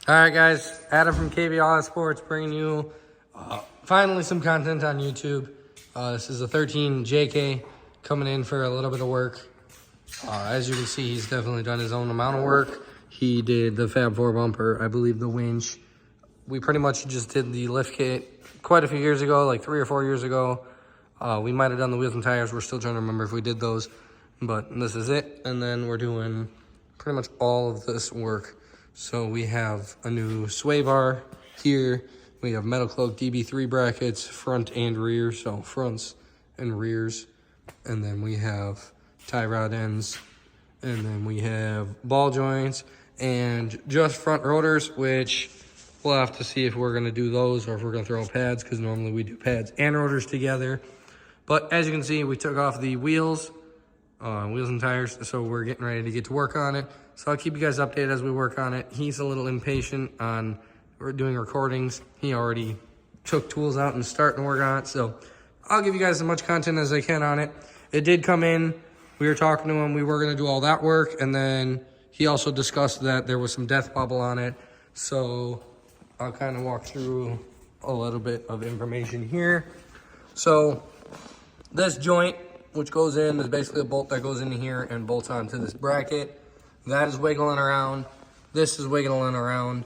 All right, guys. Adam from KBL Sports bringing you finally some content on YouTube. This is a 13 JK coming in for a little bit of work. As you can see, he's definitely done his own amount of work. He did the Fab 4 bumper, I believe the winch. We pretty much just did the lift kit quite a few years ago, like 3 or 4 years ago. We might have done the wheels and tires. We're still trying to remember if we did those, but this is it. And then we're doing pretty much all of this work. So we have a new sway bar here. We have Metal Cloak DB3 brackets, front and rear, so fronts and rears. And then we have tie rod ends. And then we have ball joints and just front rotors, which we'll have to see if we're gonna do those or if we're gonna throw pads, because normally we do pads and rotors together. But as you can see, we took off the wheels and tires, so we're getting ready to get to work on it. So I'll keep you guys updated as we work on it. He's a little impatient on doing recordings. He already took tools out and starting to work on it, so I'll give you guys as much content as I can on it. It did come in. We were talking to him. We were going to do all that work, and then he also discussed that there was some death wobble on it. So I'll kind of walk through a little bit of information here. So this joint, which goes in, is basically a bolt that goes into here and bolts onto this bracket. That is wiggling around. This is wiggling around.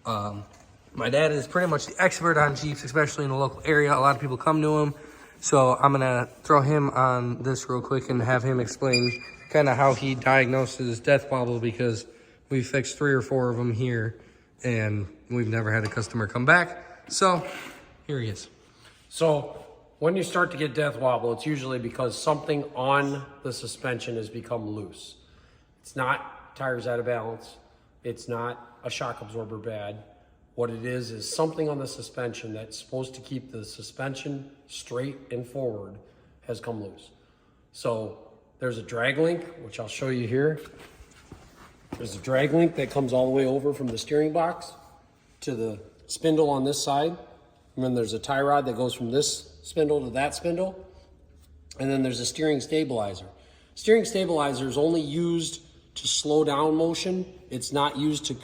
My dad is pretty much the expert on Jeeps, especially in the local area. A lot of people come to him. So I'm gonna throw him on this real quick and have him explain kind of how he diagnoses death wobble, because we fixed 3 or 4 of them here and we've never had a customer come back. So here he is. So when you start to get death wobble, it's usually because something on the suspension has become loose. It's not tires out of balance. It's not a shock absorber bad. What it is something on the suspension that's supposed to keep the suspension straight and forward has come loose. So there's a drag link, which I'll show you here. There's a drag link that comes all the way over from the steering box to the spindle on this side. And then there's a tie rod that goes from this spindle to that spindle. And then there's a steering stabilizer. Steering stabilizer is only used to slow down motion. It's not used to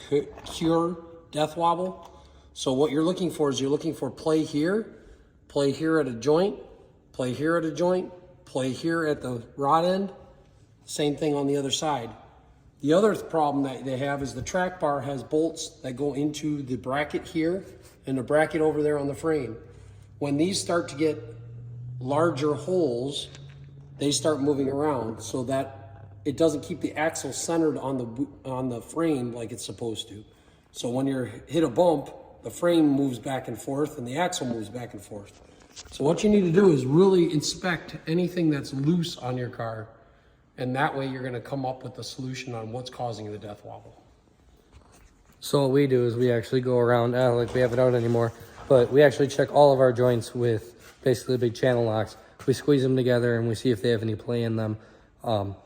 cure death wobble. So what you're looking for is you're looking for play here at a joint, play here at a joint, play here at the rod end. Same thing on the other side. The other problem that they have is the track bar has bolts that go into the bracket here and the bracket over there on the frame. When these start to get larger holes, they start moving around so that it doesn't keep the axle centered on the frame like it's supposed to. So when you hit a bump, the frame moves back and forth and the axle moves back and forth. So what you need to do is really inspect anything that's loose on your car, and that way you're going to come up with a solution on what's causing the death wobble. So what we do is we actually go around, like we have it out anymore, but we actually check all of our joints with basically big channel locks. We squeeze them together and we see if they have any play in them.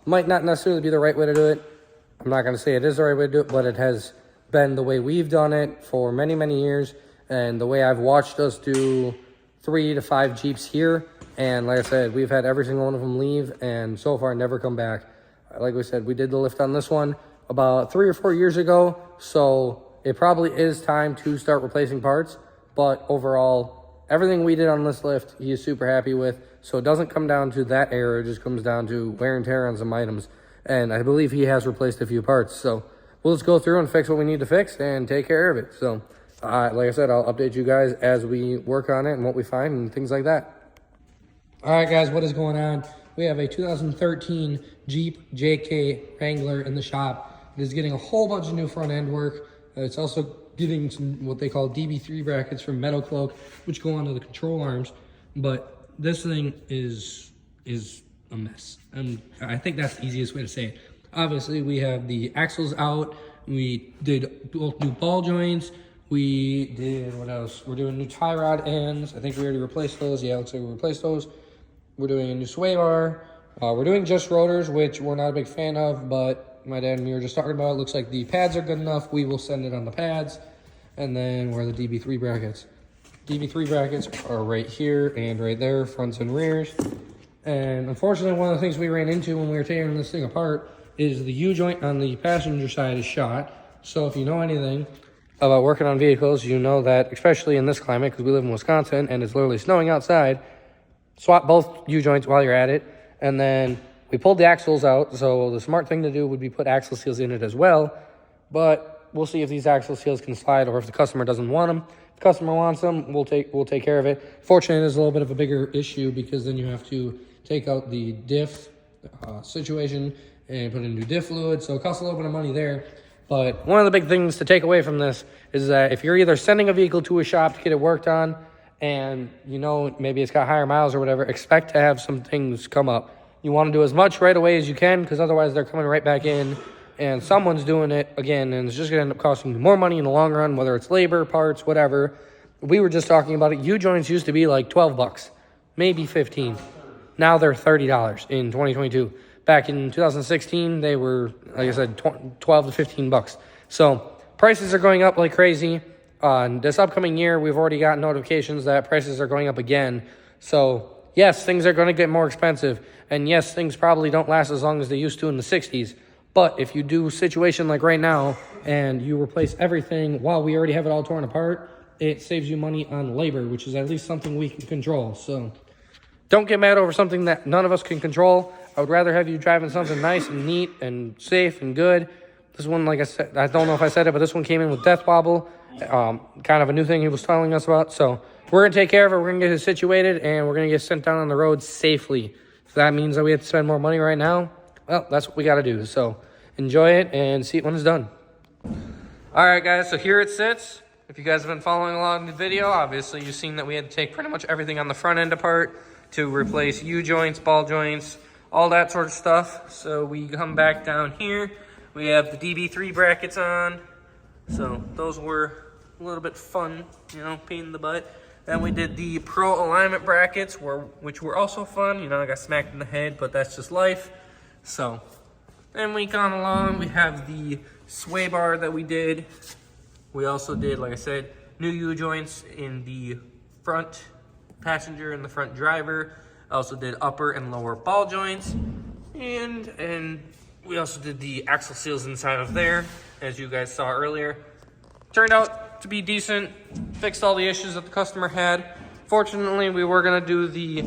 Might not necessarily be the right way to do it. I'm not going to say it is the right way to do it, but it has been the way we've done it for many, many years, and the way I've watched us do 3 to 5 Jeeps here. And like I said, we've had every single one of them leave and so far never come back. Like we said, we did the lift on this one about 3 or 4 years ago, so it probably is time to start replacing parts. But overall, everything we did on this lift, he is super happy with. So it doesn't come down to that error, it just comes down to wear and tear on some items. And I believe he has replaced a few parts. So we'll just go through and fix what we need to fix and take care of it. So like I said, I'll update you guys as we work on it and what we find and things like that. All right, guys, what is going on? We have a 2013 Jeep JK Wrangler in the shop. It is getting a whole bunch of new front end work. It's also getting some what they call DB3 brackets from Metal Cloak, which go onto the control arms. But this thing is a mess. And I think that's the easiest way to say it. Obviously, we have the axles out. We did both new ball joints. We did, what else? We're doing new tie rod ends. I think we already replaced those. Yeah, looks like we replaced those. We're doing a new sway bar. We're doing just rotors, which we're not a big fan of, but my dad and me were just talking about it. Looks like the pads are good enough. We will send it on the pads. And then where are the DB3 brackets? DB3 brackets are right here and right there, fronts and rears. And unfortunately, one of the things we ran into when we were tearing this thing apart is the U-joint on the passenger side is shot. So if you know anything, about working on vehicles, you know that, especially in this climate, because we live in Wisconsin and it's literally snowing outside, swap both U-joints while you're at it. And then we pulled the axles out, so the smart thing to do would be put axle seals in it as well. But we'll see if these axle seals can slide or if the customer doesn't want them. If the customer wants them, we'll take care of it. Fortunately, there's a little bit of a bigger issue because then you have to take out the diff situation and put in new diff fluid, so it costs a little bit of money there. But one of the big things to take away from this is that if you're either sending a vehicle to a shop to get it worked on and you know maybe it's got higher miles or whatever, expect to have some things come up. You want to do as much right away as you can because otherwise they're coming right back in and someone's doing it again and it's just going to end up costing you more money in the long run, whether it's labor, parts, whatever. We were just talking about it. U-joints used to be like $12, maybe 15. Now they're $30 in 2022. Back in 2016, they were, like I said, 12 to 15 bucks. So prices are going up like crazy. This upcoming year, we've already got notifications that prices are going up again. So yes, things are going to get more expensive. And yes, things probably don't last as long as they used to in the 60s. But if you do a situation like right now and you replace everything while we already have it all torn apart, it saves you money on labor, which is at least something we can control. So don't get mad over something that none of us can control. I would rather have you driving something nice and neat and safe and good. This one, like I said, I don't know if I said it, but this one came in with death wobble. Kind of a new thing he was telling us about. So we're going to take care of it. We're going to get it situated, and we're going to get sent down on the road safely. If that means that we have to spend more money right now, well, that's what we got to do. So enjoy it and see it when it's done. All right, guys, so here it sits. If you guys have been following along the video, obviously you've seen that we had to take pretty much everything on the front end apart to replace U-joints, ball joints, all that sort of stuff. So we come back down here. We have the DB3 brackets on. So those were a little bit fun, you know, pain in the butt. Then we did the Pro alignment brackets, which were also fun. You know, I got smacked in the head, but that's just life. So then we come along. We have the sway bar that we did. We also did, like I said, new U-joints in the front passenger and the front driver. I also did upper and lower ball joints. And we also did the axle seals inside of there, as you guys saw earlier. Turned out to be decent, fixed all the issues that the customer had. Fortunately, we were gonna do the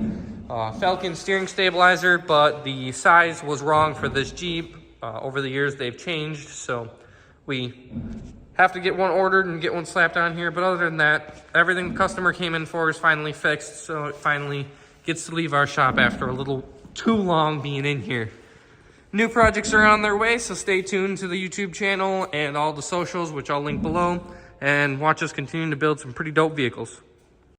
Falcon steering stabilizer, but the size was wrong for this Jeep. Over the years, they've changed, so we have to get one ordered and get one slapped on here. But other than that, everything the customer came in for is finally fixed, so it finally gets to leave our shop after a little too long being in here. New projects are on their way, so stay tuned to the YouTube channel and all the socials, which I'll link below, and watch us continue to build some pretty dope vehicles.